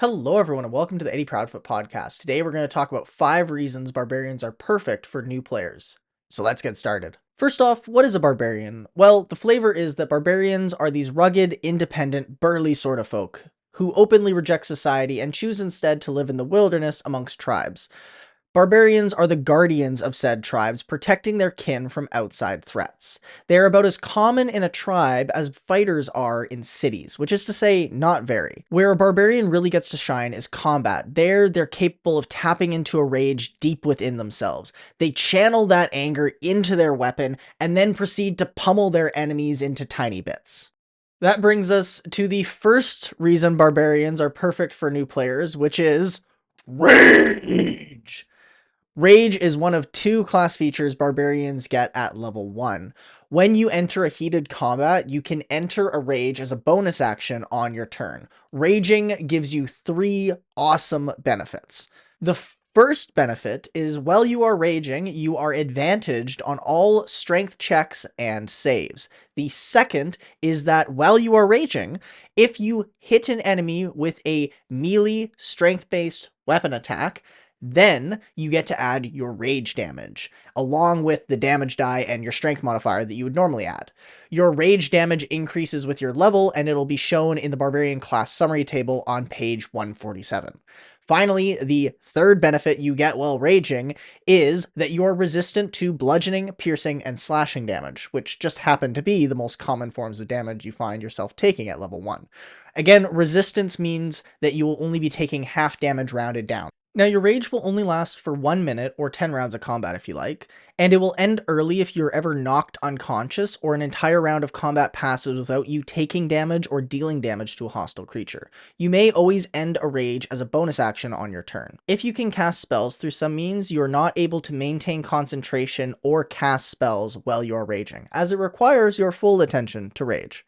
Hello, everyone, and welcome to the Proudfoot podcast. Today, we're going to talk about 5 reasons barbarians are perfect for new players. So let's get started. First off, what is a barbarian? Well, the flavor is that barbarians are these rugged, independent, burly sort of folk who openly reject society and choose instead to live in the wilderness amongst tribes. Barbarians are the guardians of said tribes, protecting their kin from outside threats. They are about as common in a tribe as fighters are in cities, which is to say, not very. Where a barbarian really gets to shine is combat. There, they're capable of tapping into a rage deep within themselves. They channel that anger into their weapon and then proceed to pummel their enemies into tiny bits. That brings us to the first reason barbarians are perfect for new players, which is rage. Rage is one of 2 class features barbarians get at level 1. When you enter a heated combat, you can enter a rage as a bonus action on your turn. Raging gives you 3 awesome benefits. The first benefit is while you are raging, you are advantaged on all strength checks and saves. The second is that while you are raging, if you hit an enemy with a melee strength-based weapon attack, then you get to add your rage damage, along with the damage die and your strength modifier that you would normally add. Your rage damage increases with your level, and it'll be shown in the Barbarian class summary table on page 147. Finally, the third benefit you get while raging is that you are resistant to bludgeoning, piercing, and slashing damage, which just happen to be the most common forms of damage you find yourself taking at level 1. Again, resistance means that you will only be taking half damage rounded down. Now, your rage will only last for 1 minute or 10 rounds of combat if you like, and it will end early if you're ever knocked unconscious or an entire round of combat passes without you taking damage or dealing damage to a hostile creature. You may always end a rage as a bonus action on your turn. If you can cast spells through some means, you are not able to maintain concentration or cast spells while you are raging, as it requires your full attention to rage.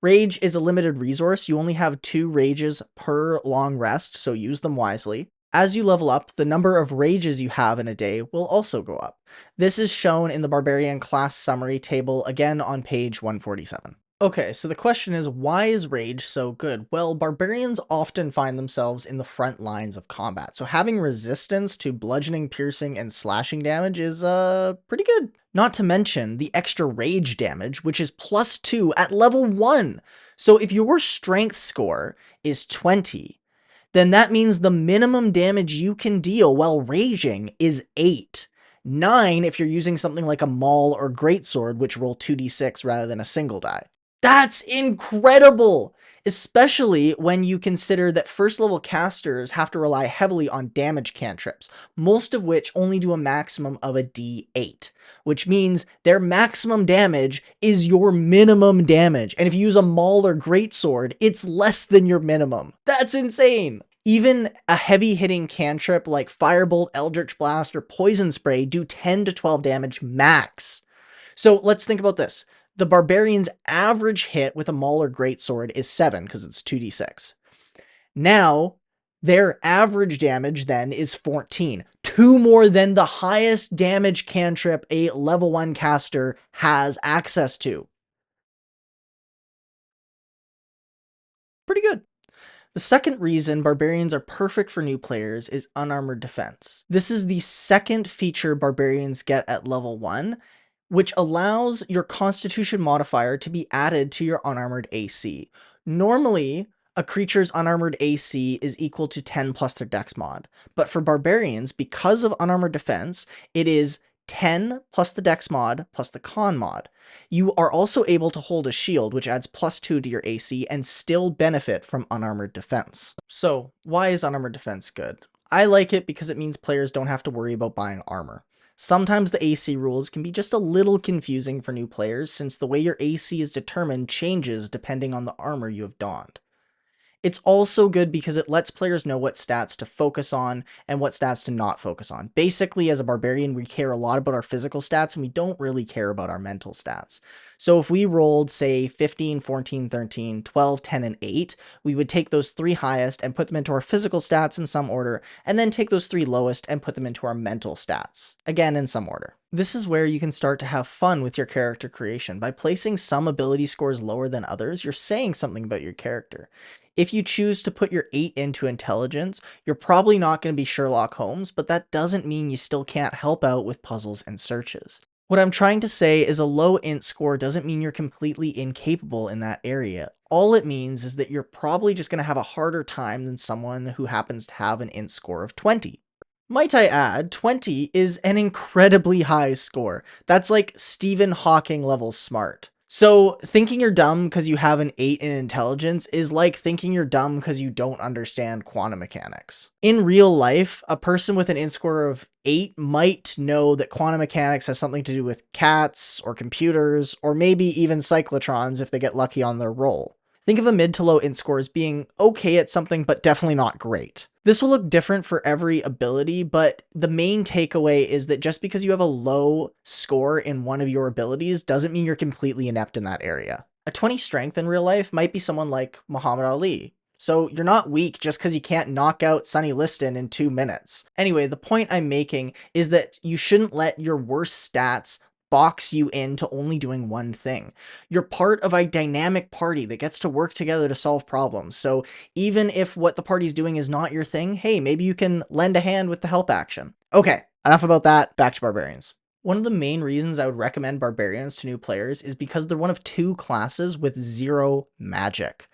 Rage is a limited resource. You only have 2 rages per long rest, so use them wisely. As you level up, the number of rages you have in a day will also go up. This is shown in the Barbarian class summary table, again on page 147. Okay, so the question is, why is rage so good? Well, barbarians often find themselves in the front lines of combat, so having resistance to bludgeoning, piercing, and slashing damage is pretty good. Not to mention the extra rage damage, which is +2 at level 1. So if your strength score is 20, then that means the minimum damage you can deal while raging is 8. 9 if you're using something like a maul or greatsword, which roll 2d6 rather than a single die. That's incredible! Especially when you consider that first level casters have to rely heavily on damage cantrips, most of which only do a maximum of a d8, which means their maximum damage is your minimum damage. And if you use a maul or greatsword, it's less than your minimum. That's insane! Even a heavy-hitting cantrip like Firebolt, Eldritch Blast, or Poison Spray do 10 to 12 damage max. So let's think about this. The Barbarian's average hit with a maul or greatsword is 7, because it's 2d6. Now, their average damage then is 14. 2 more than the highest damage cantrip a level 1 caster has access to. Pretty good. The second reason barbarians are perfect for new players is unarmored defense. This is the second feature barbarians get at level 1, which allows your constitution modifier to be added to your unarmored AC. Normally, a creature's unarmored AC is equal to 10 plus their dex mod, but for barbarians, because of unarmored defense, it is 10 plus the dex mod plus the con mod. You are also able to hold a shield, which adds +2 to your AC and still benefit from unarmored defense. So why is unarmored defense good? I like it because it means players don't have to worry about buying armor. Sometimes the AC rules can be just a little confusing for new players since the way your AC is determined changes depending on the armor you have donned. It's also good because it lets players know what stats to focus on and what stats to not focus on. Basically, as a barbarian, we care a lot about our physical stats and we don't really care about our mental stats. So if we rolled, say, 15, 14, 13, 12, 10, and 8, we would take those 3 highest and put them into our physical stats in some order, and then take those 3 lowest and put them into our mental stats, again in some order. This is where you can start to have fun with your character creation. By placing some ability scores lower than others, you're saying something about your character. If you choose to put your 8 into intelligence, you're probably not going to be Sherlock Holmes, but that doesn't mean you still can't help out with puzzles and searches. What I'm trying to say is a low int score doesn't mean you're completely incapable in that area. All it means is that you're probably just going to have a harder time than someone who happens to have an int score of 20. Might I add, 20 is an incredibly high score. That's like Stephen Hawking level smart. So thinking you're dumb because you have an 8 in intelligence is like thinking you're dumb because you don't understand quantum mechanics. In real life, a person with an int score of 8 might know that quantum mechanics has something to do with cats or computers or maybe even cyclotrons if they get lucky on their roll. Think of a mid to low int score as being okay at something but definitely not great. This will look different for every ability, but the main takeaway is that just because you have a low score in one of your abilities doesn't mean you're completely inept in that area. A 20 strength in real life might be someone like Muhammad Ali. So you're not weak just because you can't knock out Sonny Liston in 2 minutes. Anyway, the point I'm making is that you shouldn't let your worst stats box you into only doing one thing. You're part of a dynamic party that gets to work together to solve problems. So even if what the party's doing is not your thing, hey, maybe you can lend a hand with the help action. Okay, enough about that, back to Barbarians. One of the main reasons I would recommend Barbarians to new players is because they're one of 2 classes with 0 magic.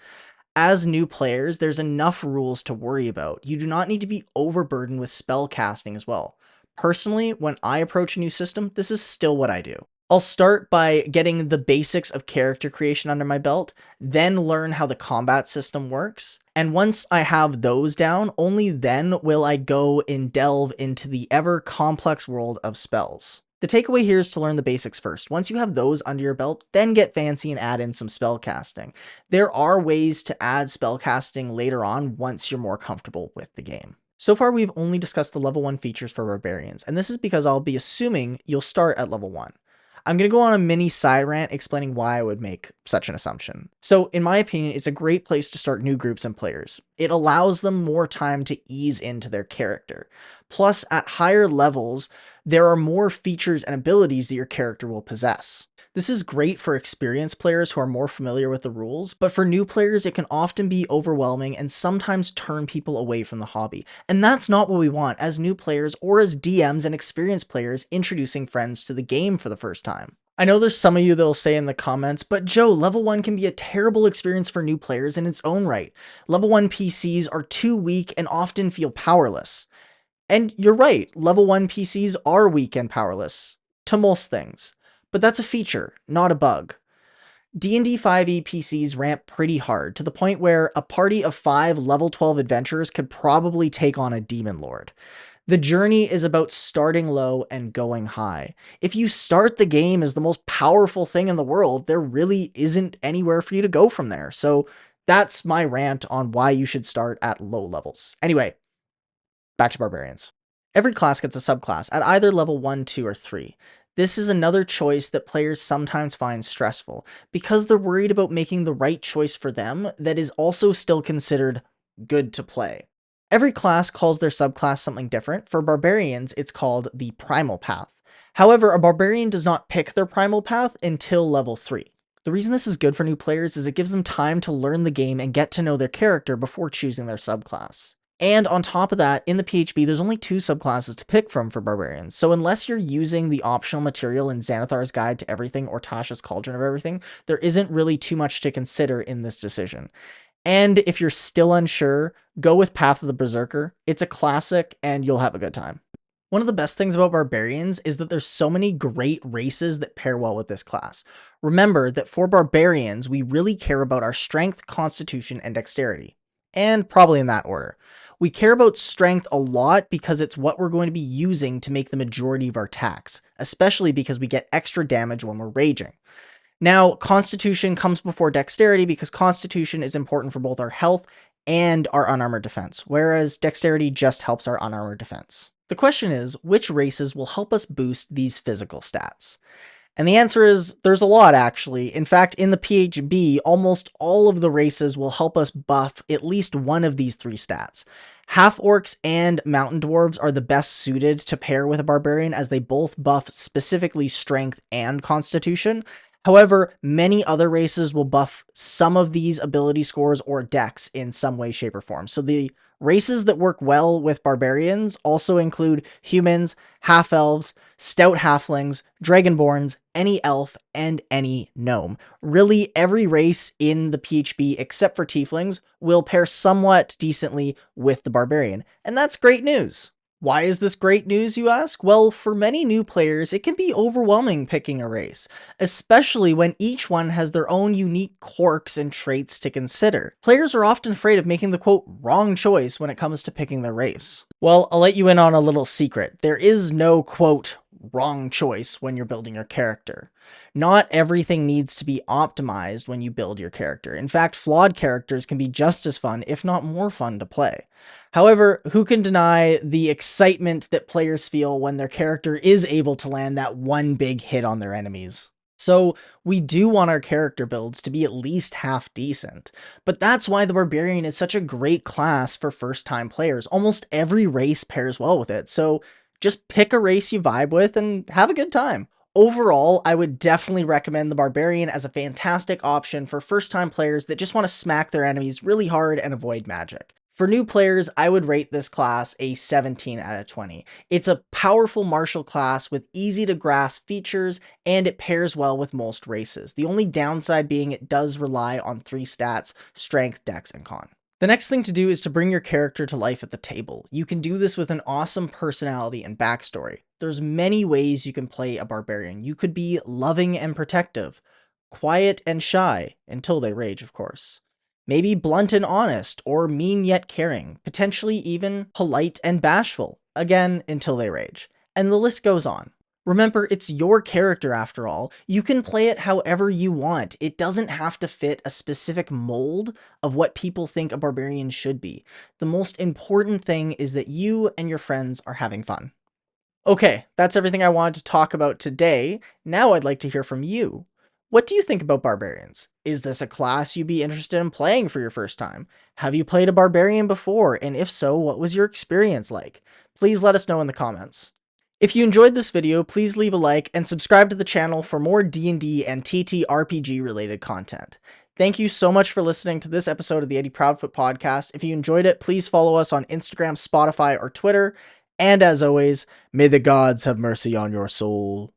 As new players, there's enough rules to worry about. You do not need to be overburdened with spell casting as well. Personally, when I approach a new system, this is still what I do. I'll start by getting the basics of character creation under my belt, then learn how the combat system works. And once I have those down, only then will I go and delve into the ever complex world of spells. The takeaway here is to learn the basics first. Once you have those under your belt, then get fancy and add in some spell casting. There are ways to add spell casting later on once you're more comfortable with the game. So far, we've only discussed the level 1 features for Barbarians, and this is because I'll be assuming you'll start at level 1. I'm going to go on a mini side rant explaining why I would make such an assumption. So, in my opinion, it's a great place to start new groups and players. It allows them more time to ease into their character. Plus, at higher levels, there are more features and abilities that your character will possess. This is great for experienced players who are more familiar with the rules, but for new players it can often be overwhelming and sometimes turn people away from the hobby. And that's not what we want as new players or as DMs and experienced players introducing friends to the game for the first time. I know there's some of you that'll say in the comments, but Joe, level 1 can be a terrible experience for new players in its own right. Level 1 PCs are too weak and often feel powerless. And you're right, level 1 PCs are weak and powerless to most things. But that's a feature, not a bug. D&D 5e PCs ramp pretty hard, to the point where a party of 5 level 12 adventurers could probably take on a demon lord. The journey is about starting low and going high. If you start the game as the most powerful thing in the world, there really isn't anywhere for you to go from there. So that's my rant on why you should start at low levels. Anyway, back to Barbarians. Every class gets a subclass at either level 1, 2, or 3. This is another choice that players sometimes find stressful, because they're worried about making the right choice for them that is also still considered good to play. Every class calls their subclass something different. For Barbarians, it's called the Primal Path. However, a Barbarian does not pick their Primal Path until level 3. The reason this is good for new players is it gives them time to learn the game and get to know their character before choosing their subclass. And on top of that, in the PHB, there's only 2 subclasses to pick from for Barbarians, so unless you're using the optional material in Xanathar's Guide to Everything or Tasha's Cauldron of Everything, there isn't really too much to consider in this decision. And if you're still unsure, go with Path of the Berserker. It's a classic, and you'll have a good time. One of the best things about Barbarians is that there's so many great races that pair well with this class. Remember that for Barbarians, we really care about our strength, constitution, and dexterity. And probably in that order. We care about strength a lot because it's what we're going to be using to make the majority of our attacks, especially because we get extra damage when we're raging. Now, Constitution comes before Dexterity because Constitution is important for both our health and our unarmored defense, whereas Dexterity just helps our unarmored defense. The question is, which races will help us boost these physical stats? And the answer is, there's a lot actually. In fact, in the PHB, almost all of the races will help us buff at least one of these 3 stats. Half-orcs and mountain dwarves are the best suited to pair with a barbarian as they both buff specifically strength and constitution. However, many other races will buff some of these ability scores or decks in some way, shape, or form. So the races that work well with barbarians also include humans, half-elves, stout halflings, dragonborns, any elf, and any gnome. Really, every race in the PHB except for tieflings will pair somewhat decently with the barbarian, and that's great news. Why is this great news, you ask? Well, for many new players, it can be overwhelming picking a race, especially when each one has their own unique quirks and traits to consider. Players are often afraid of making the quote wrong choice when it comes to picking their race. Well, I'll let you in on a little secret. There is no quote wrong choice when you're building your character. Not everything needs to be optimized when you build your character. In fact, flawed characters can be just as fun, if not more fun, to play. However, who can deny the excitement that players feel when their character is able to land that one big hit on their enemies? So we do want our character builds to be at least half decent, but that's why the Barbarian is such a great class for first-time players. Almost every race pairs well with it, so just pick a race you vibe with and have a good time. Overall, I would definitely recommend the Barbarian as a fantastic option for first-time players that just want to smack their enemies really hard and avoid magic. For new players, I would rate this class a 17 out of 20. It's a powerful martial class with easy to grasp features, and it pairs well with most races. The only downside being it does rely on 3 stats: strength, dex, and con. The next thing to do is to bring your character to life at the table. You can do this with an awesome personality and backstory. There's many ways you can play a barbarian. You could be loving and protective, quiet and shy, until they rage, of course. Maybe blunt and honest, or mean yet caring, potentially even polite and bashful, again, until they rage. And the list goes on. Remember, it's your character after all. You can play it however you want. It doesn't have to fit a specific mold of what people think a barbarian should be. The most important thing is that you and your friends are having fun. Okay, that's everything I wanted to talk about today. Now I'd like to hear from you. What do you think about barbarians? Is this a class you'd be interested in playing for your first time? Have you played a barbarian before? And if so, what was your experience like? Please let us know in the comments. If you enjoyed this video, please leave a like and subscribe to the channel for more D&D and TTRPG related content. Thank you so much for listening to this episode of the Eddie Proudfoot podcast. If you enjoyed it, please follow us on Instagram, Spotify, or Twitter. And as always, may the gods have mercy on your soul.